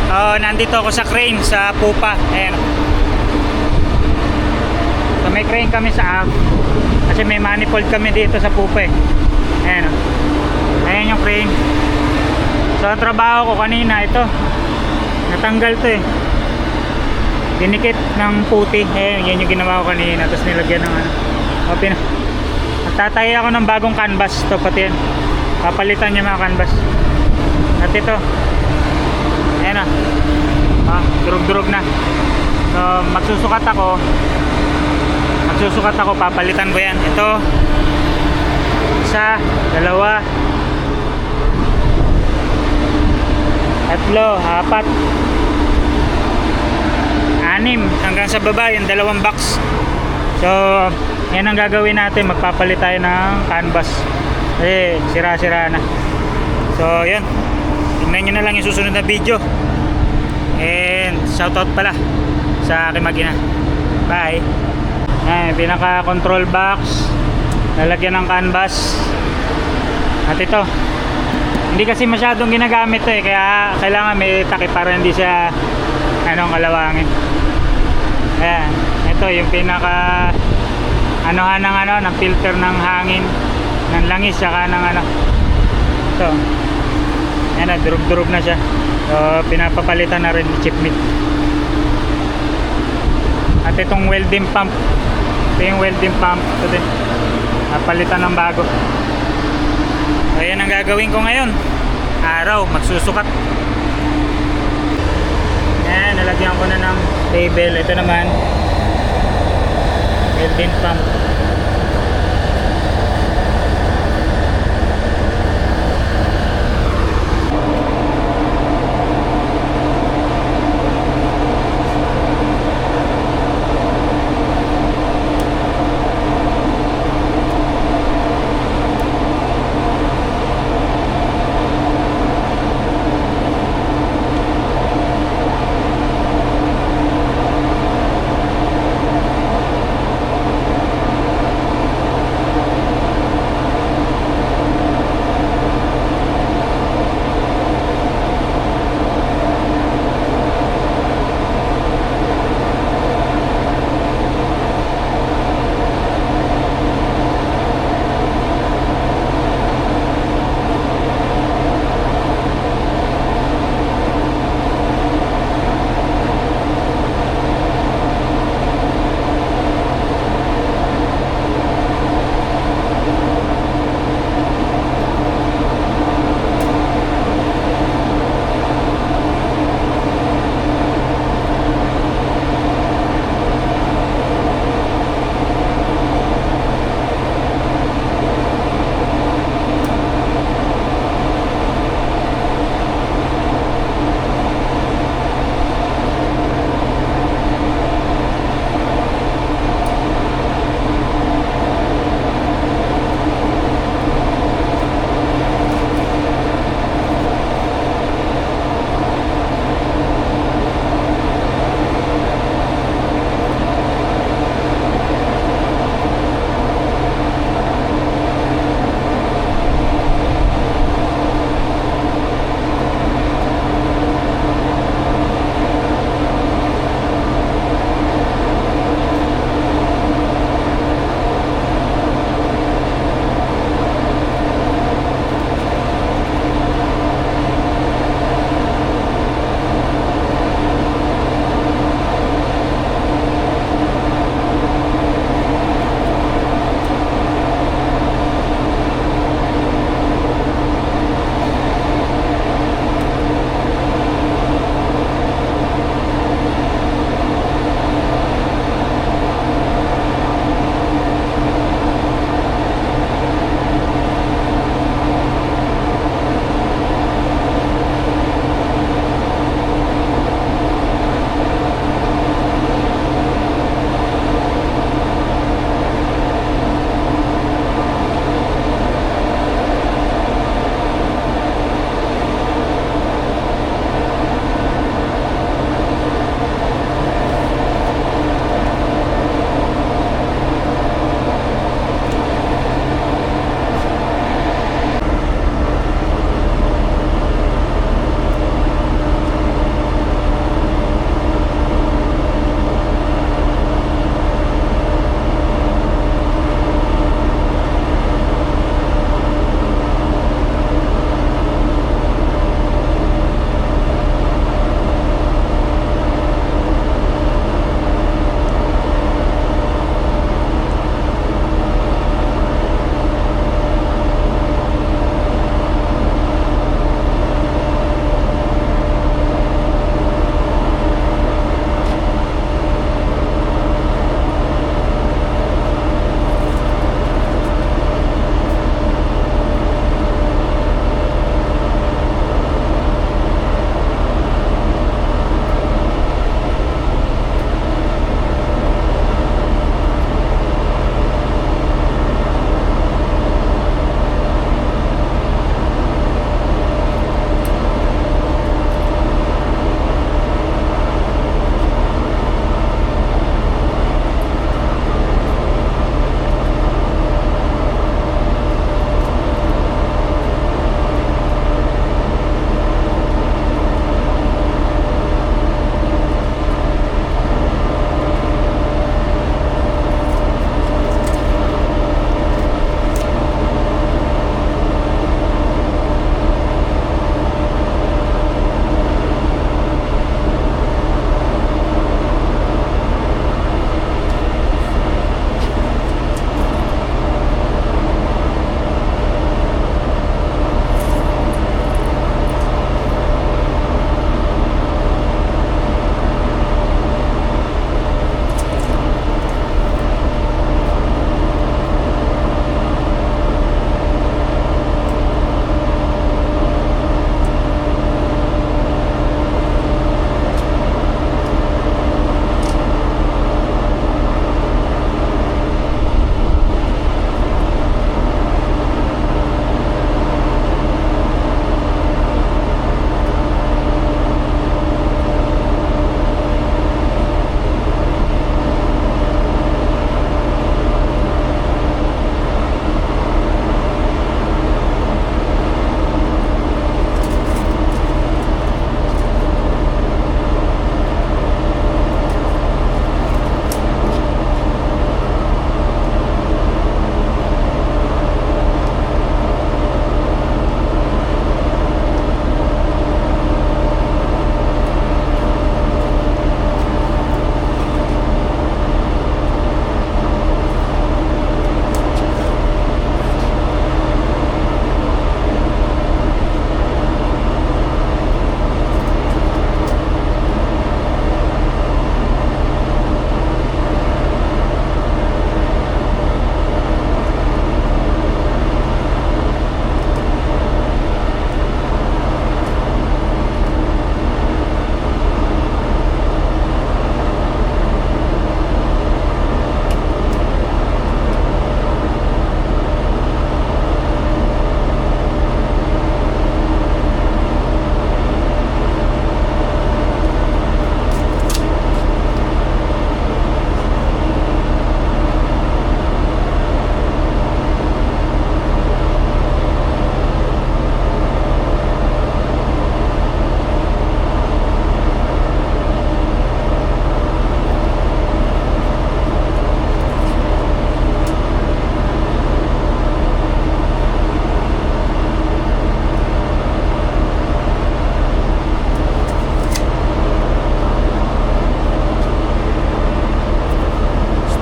Nandito ako sa crane sa Pupa. Ayan. So may crane kami sa kasi may manifold kami dito sa Pupa eh. Ayan. Ayan yung crane. So ang trabaho ko kanina ito, natanggal to eh, dinikit ng puti. Ayan, yan yung ginawa ko kanina. Tapos nilagyan ng tatay ako ng bagong canvas. Ito pati yan, papalitan yung mga canvas. At ito, ayan na, durug-durug na. So magsusukat ako, papalitan ko yan. Ito, isa, dalawa, tatlo, apat, anim, hanggang sa baba yung dalawang box. So yan ang gagawin natin, magpapalit tayo ng canvas kasi sira-sira na. So yan, tingnan nyo na lang yung susunod na video. And shoutout pala sa aking mag-ina. Bye. Pinaka control box, lalagyan ng canvas. At ito, hindi kasi masyadong ginagamit to eh, kaya kailangan may takip para hindi siya kalawangin. Ayan, ito yung pinaka ng filter ng hangin, ng langis, saka ng ito. Ayan na, durug-durug na siya. So pinapapalitan na rin ni chipmate. At itong welding pump, ito yung welding pump, ito din, napalitan ng bago. So yan ang gagawin ko ngayon, araw, magsusukat. Ayan, nalagyan ko na ng table. Ito naman, welding pump.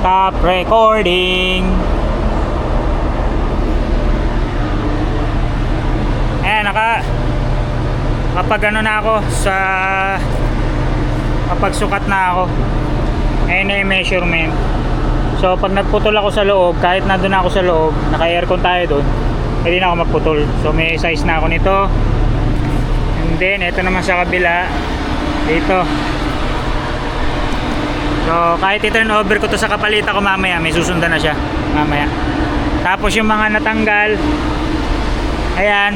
Stop recording. Ayan, kapag ano na ako sa kapag sukat na ako. Ayan na yung measurement. So pag nagputol ako sa loob, kahit nandun ako sa loob, naka-aircon tayo doon, hindi na ako magputol. So may size na ako nito. And then ito naman sa kabila, dito. So kahit i-turn over ko to sa kapalita ko mamaya, may susundan na siya mamaya. Tapos yung mga natanggal, ayan,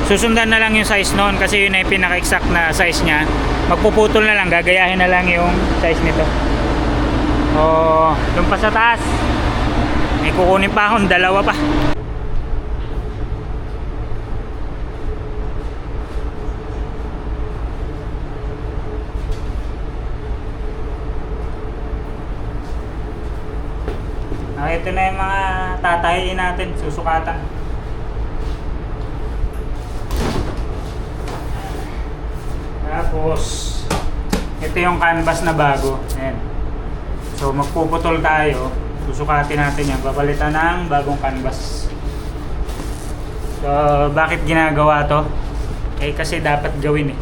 susundan na lang yung size noon kasi yun ay pinaka-exact na size niya. Magpuputol na lang, gagayahin na lang yung size nito. O, doon pa sa taas, may kukunin pa akong dalawa pa. Ito na yung mga tatahiin natin, susukatan. Tapos ito yung canvas na bago. Ayan. So magpuputol tayo, susukatin natin yan, papalitan ng bagong canvas. So bakit ginagawa to? Eh kasi dapat gawin eh.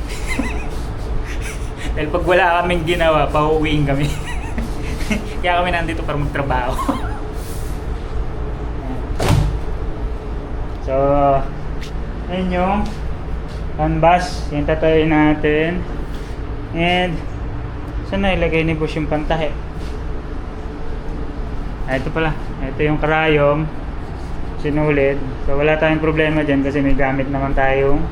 Dahil pag wala kaming ginawa, pauwiin kami. Kaya kami nandito para magtrabaho. So ayun yung canvas, yung tatayin natin. And saan na ilagay ni Boss yung pantahe? Ito pala, ito yung karayom sinulid. So wala tayong problema dyan kasi may gamit naman tayong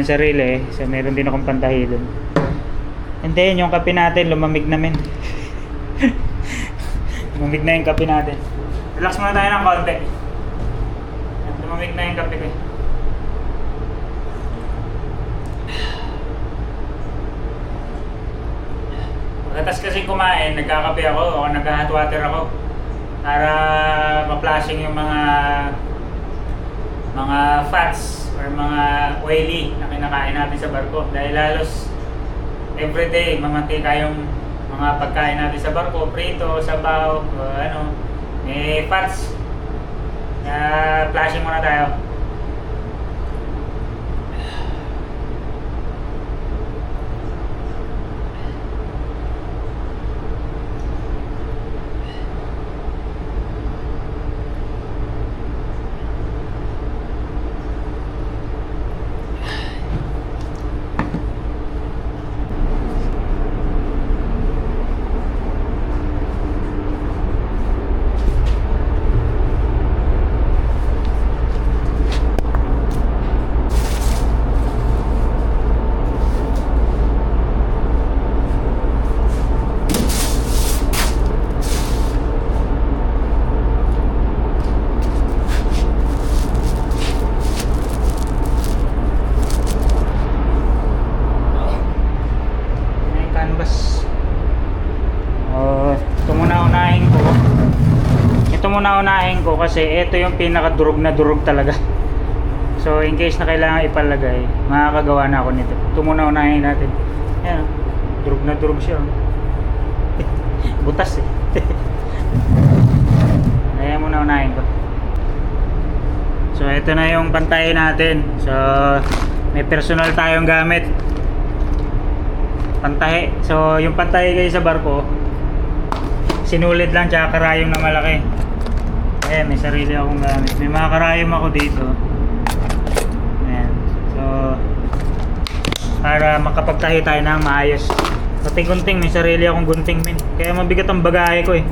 sarili. So meron din akong pantahe dun. And then yung kape natin lumamig namin. Lumamig na yung kape natin. Relax muna tayo ng konti. Lumamig na yung kape ko. Pagkatas kasi kumain, nagkakape ako o nag-hot water ako para ma-flashing yung mga fats or mga oily na kinakain natin sa barko. Dahil halos everyday mamantika yung mga pagkain natin sa barko, prito, sabaw, may fats. Kaya flashing muna tayo. Unahin ko kasi ito yung pinaka-durog na durog talaga. So in case na kailangan ipalagay, makakagawa na ako nito. Ito muna unahin natin. Ayan, durog na durog siya. Butas eh. Ayan muna unahin ko. So ito na yung pantay natin. So may personal tayong gamit. Pantahe. So yung pantahe kayo sa barko, sinulid lang tsaka karayom na malaki. Ayan, may sarili akong gamit. May mga karayom ako dito. Ayan. So para makapagtahi tayo ng maayos. Pati gunting, may sarili akong gunting min. Kaya mabigat ang bagahe ko eh.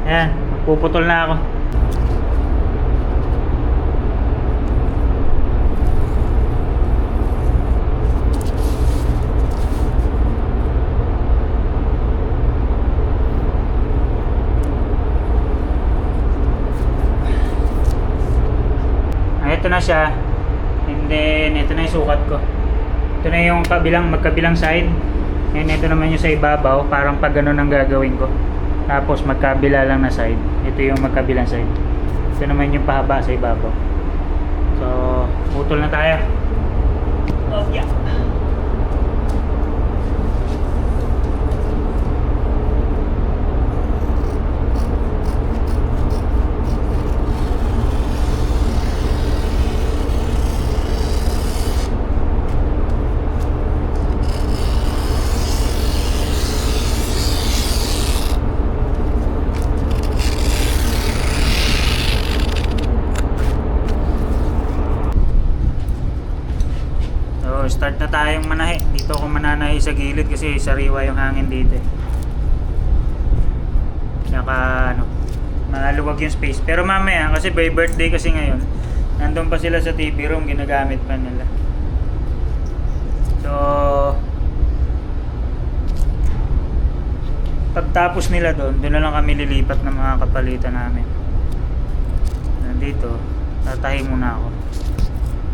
Ayan, puputol na ako. Ito na siya, and then ito na yung sukat ko. Ito na yung magkabilang side, and ito naman yung sa ibabaw, parang pag ganun ang gagawin ko. Tapos magkabila lang na side, ito yung magkabilang side. Ito naman yung pahaba sa ibabaw. So putol na tayo. Oh yeah. start na tayong manahe. Dito ako mananahe sa gilid kasi sariwa yung hangin dito. Saka ano, maluwag yung space. Pero mamaya, kasi by birthday kasi ngayon, nandun pa sila sa TV room, ginagamit pa nila. So, pagtapos nila doon na lang kami lilipat ng mga kapalitan namin. Nandito, tatahi muna ako.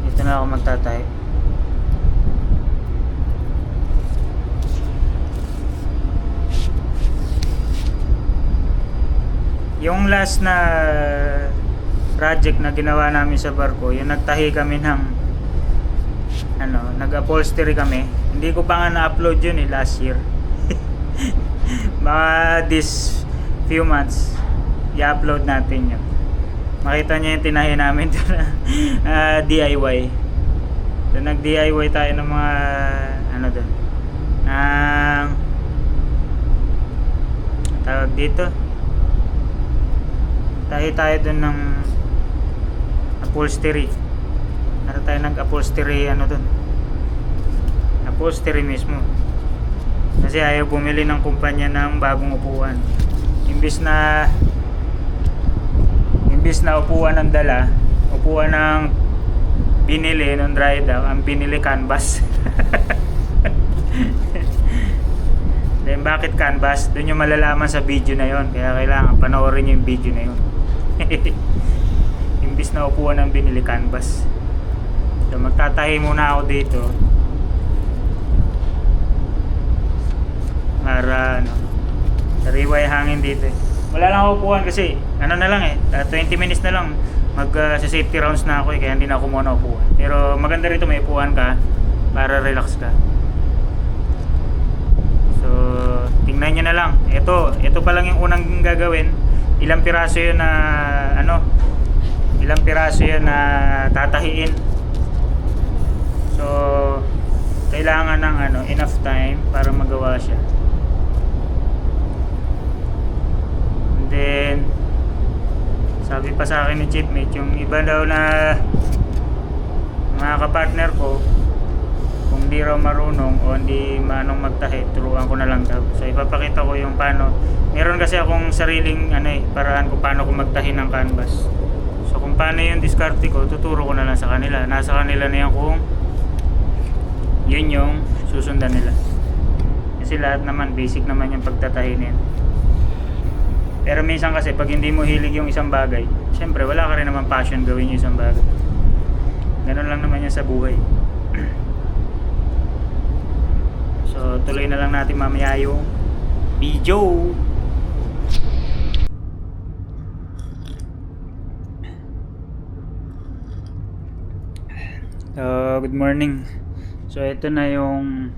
Dito na ako magtatahi. Yung last na project na ginawa namin sa barko, yung nagtahi kami ng ano, nag-upholstery kami. Hindi ko pa nga na-upload yun last year. Mga this few months i-upload natin yun. Makita nyo yung tinahi namin DIY. So, nag-DIY tayo ng mga ano doon, ng tawag dito, tayo doon ng upholstery. Ano tayo nag-upholstery ano doon, upholstery mismo. Kasi ayaw bumili ng kumpanya ng bagong upuan. Imbis na upuan ng dala, upuan ng binili ng dry down, ang binili canvas. Then bakit canvas? Doon yung malalaman sa video na yon. Kaya kailangan panoorin nyo yung video na yon. Imbis na upuan ng binili canvas. So magtatahi muna ako dito para ano, sariwa yung hangin dito. Wala lang ako upuan kasi ano na lang 20 minutes na lang sa safety rounds na ako kaya hindi na ako muna upuan. Pero maganda rito may upuan ka para relax ka. So tingnan nyo na lang. Ito pa lang yung unang gagawin. Ilang piraso yun na tatahiin. So kailangan ng enough time para magawa siya. And then sabi pa sa akin ni Chipmate, yung iba daw na mga kapartner ko, kung di raw marunong o hindi manong magtahi, turuan ko na lang daw. So ipapakita ko yung paano. Meron kasi akong sariling paraan kung paano ko magtahi ng canvas. So kung paano yung diskarte ko, tuturo ko na lang sa kanila. Nasa kanila na yan kung yun yung susundan nila. Kasi lahat naman, basic naman yung pagtatahi na yan. Pero minsan kasi pag hindi mo hilig yung isang bagay, syempre wala ka rin naman passion gawin yung isang bagay. Ganun lang naman yan sa buhay. So tuloy na lang natin mamaya yung video. Good morning. So ito na yung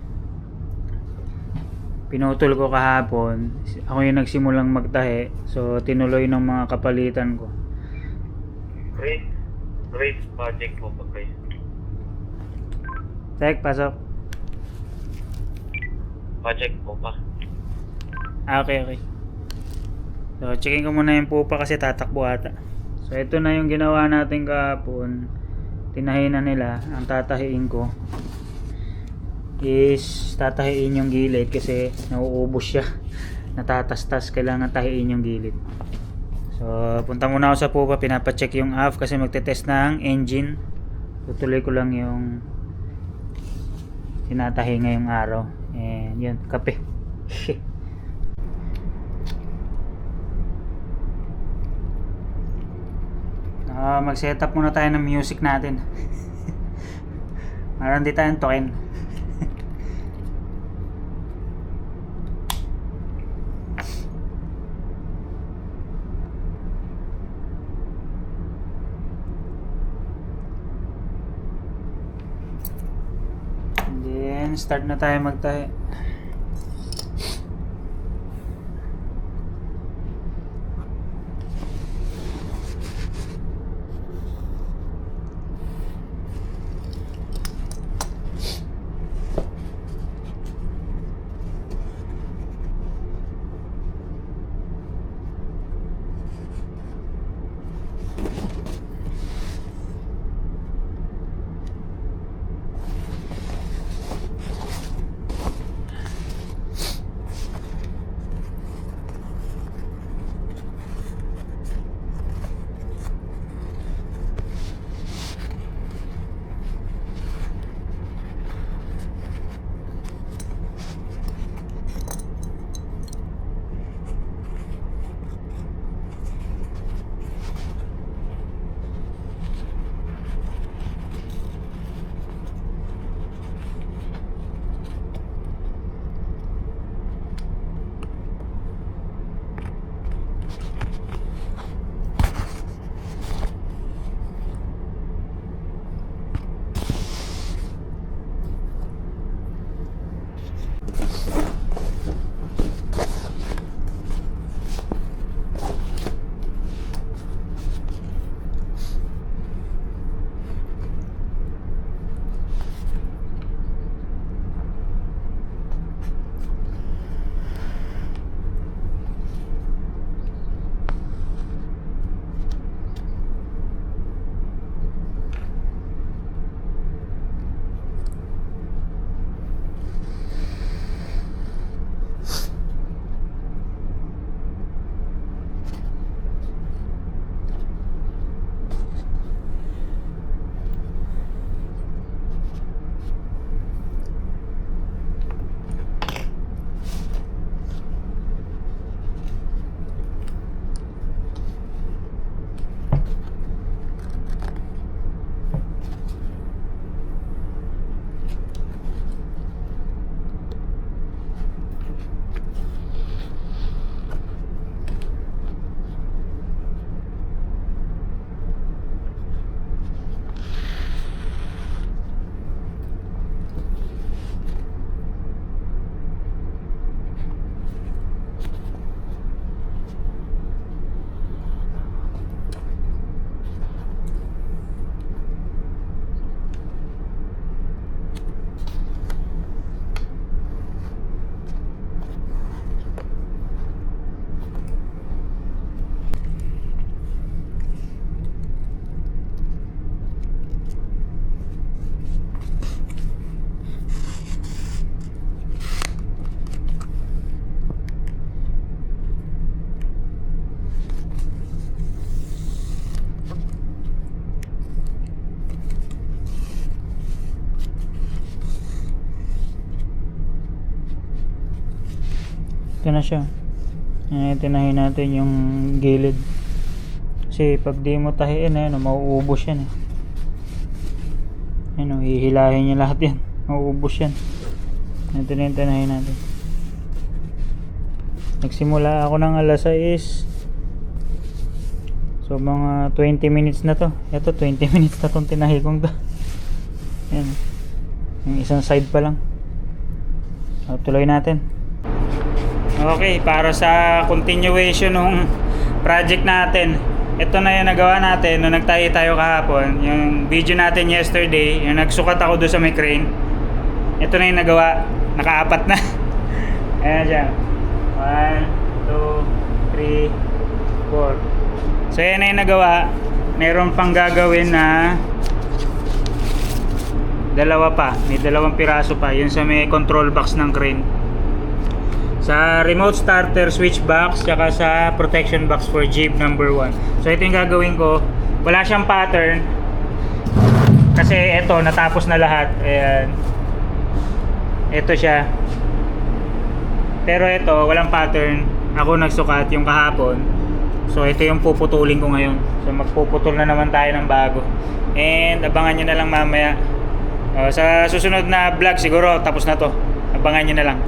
pinutol ko kahapon. Ako yung nagsimulang magtahi. So tinuloy ng mga kapalitan ko. Great project po pa kayo. Tek, pasok. Project po pa. Okay. So checking ko muna yung pupa kasi tatakbo ata. So ito na yung ginawa natin kahapon. Tinahi na nila. Ang tatahiin ko is tatahiin yung gilid kasi nauubos siya. Natatastas, kailangan tahiin yung gilid. So punta muna ako sa pupa, pinapacheck yung AF kasi magte-test ng engine. Tutuloy ko lang yung tinatahi ngayong araw. And yun, kape. Mag-set up muna tayo ng music natin. Meron di tayong token. And then start na tayo magtahi. Ito na siya. Tinahin natin yung gilid. Kasi pag di mo tahiin, mauubos yan. Hihilahin niya lahat yan. Mauubos yan. Ito na yung tinahin natin. Nagsimula ako ng alas 6. So mga 20 minutes na to. Ito 20 minutes na tong tinahi kong to. Ayan. Yung isang side pa lang. So, tuloy natin. Okay, para sa continuation ng project natin. Ito na yung nagawa natin nung nagtahi tayo kahapon. Yung video natin yesterday, yung nagsukat ako doon sa may crane. Ito na yung nagawa. Nakaapat na. Ayan siya. 1, 2, 3, 4. So yan na yung nagawa. Meron pang gagawin na dalawa pa. May dalawang piraso pa. Yun sa may control box ng crane. Sa remote starter switch box, tsaka sa protection box for Jeep number 1. So ito yung gagawin ko. Wala siyang pattern. Kasi ito, natapos na lahat. Ayan. Ito siya. Pero ito, walang pattern. Ako nagsukat yung kahapon. So ito yung puputulin ko ngayon. So magpuputol na naman tayo ng bago. And abangan nyo na lang mamaya. Sa susunod na vlog siguro tapos na to. Abangan nyo na lang.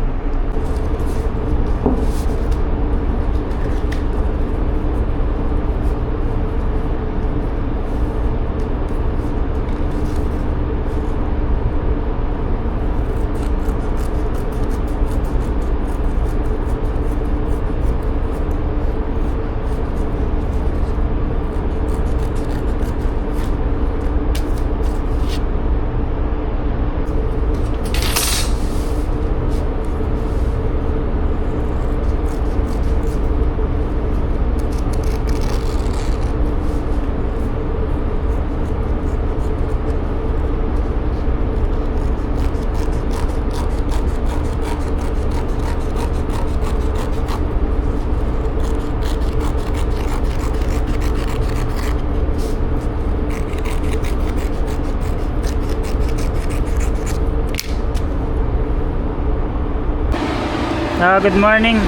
Good morning.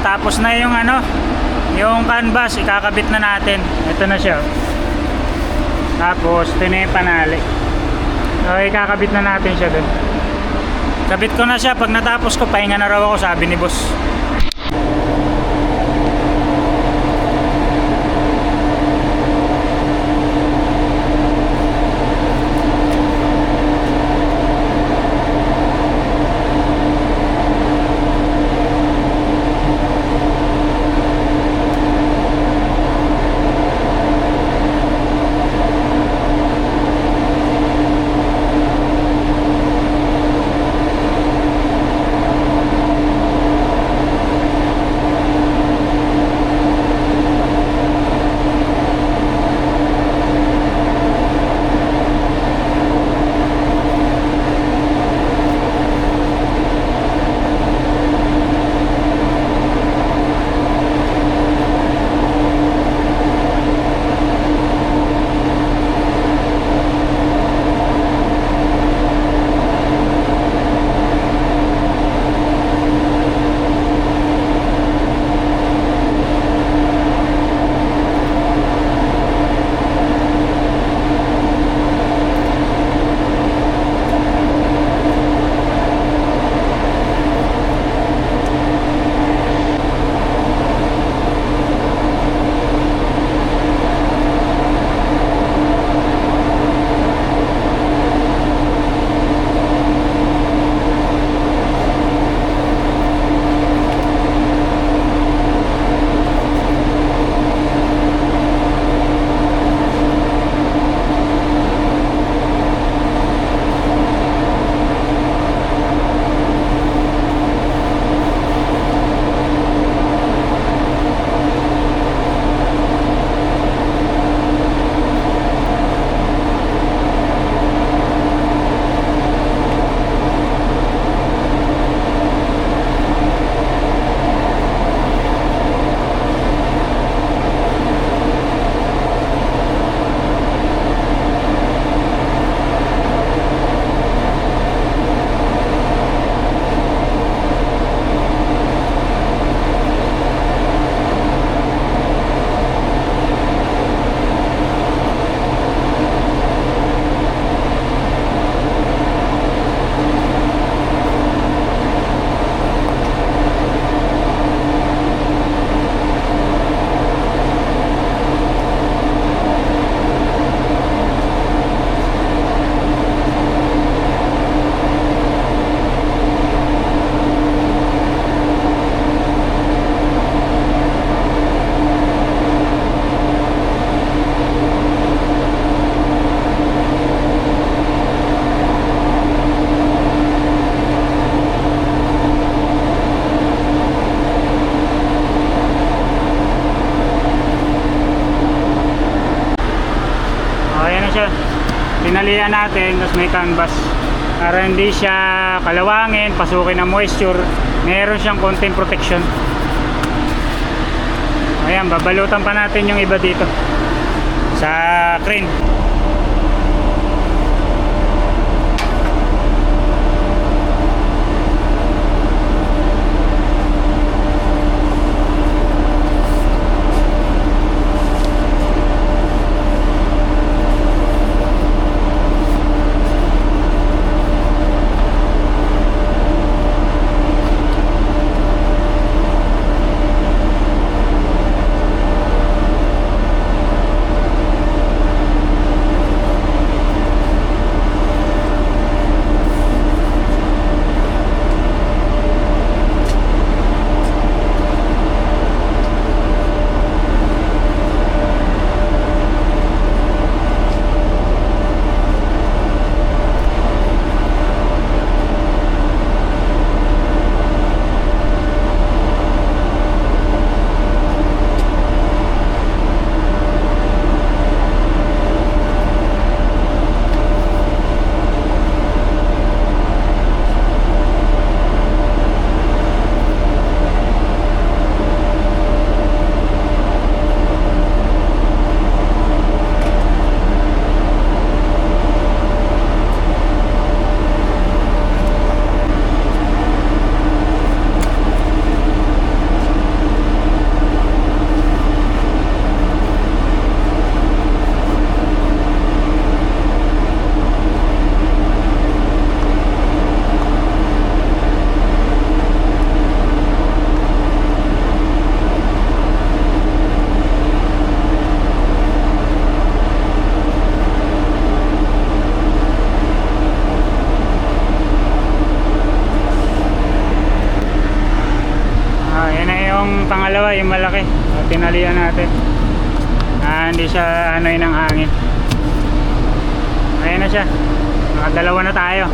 Tapos na yung yung canvas, ikakabit na natin. Ito na siya. Tapos ito na yung panali. So ikakabit na natin siya dun. Kabit ko na siya. Pag natapos ko, pahinga na raw ako, sabi ni boss. tinalian natin, tapos may canvas para hindi siya kalawangin, pasukin ng moisture, meron siyang konting protection. Ayan, babalutan pa natin yung iba dito sa crane. Pangalawa, yung malaki, tinalian natin. Hindi siya ano yun ng hangin. Ayan na siya, nakadalawa na tayo.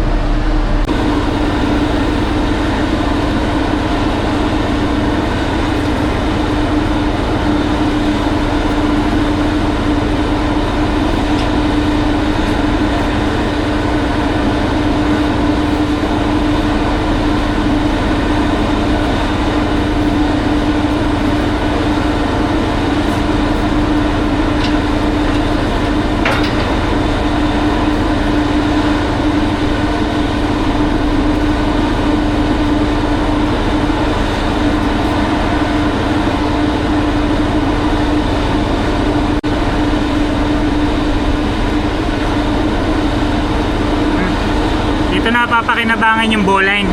Dito napapakinabangan yung bowline.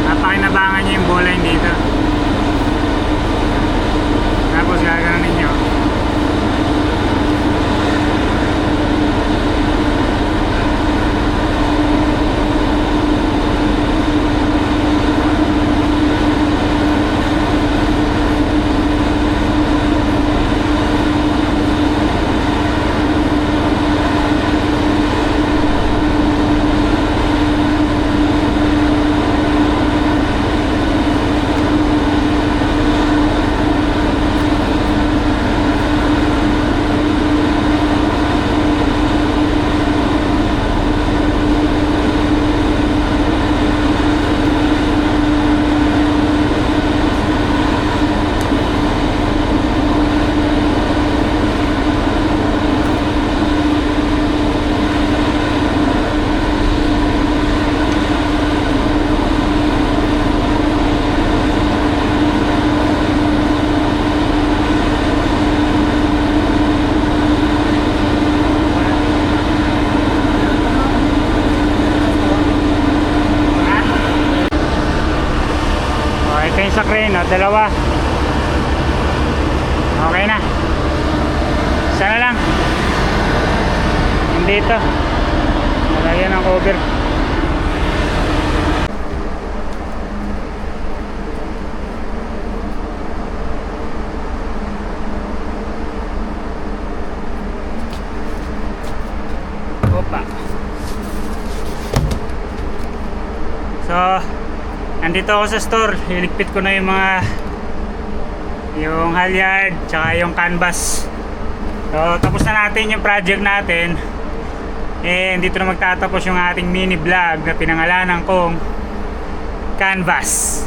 Napakinabangan niya yung bowline dito. Tapos gagawin ninyo. Sa crane, dalawa. Okay na. Isa na lang. Dito. Nalagyan ng cover. Opa. So, nandito ako sa store. Iligpit ko na yung halyard tsaka yung canvas. So tapos na natin yung project natin. And dito na magtatapos yung ating mini vlog na pinangalanan kong Canvas.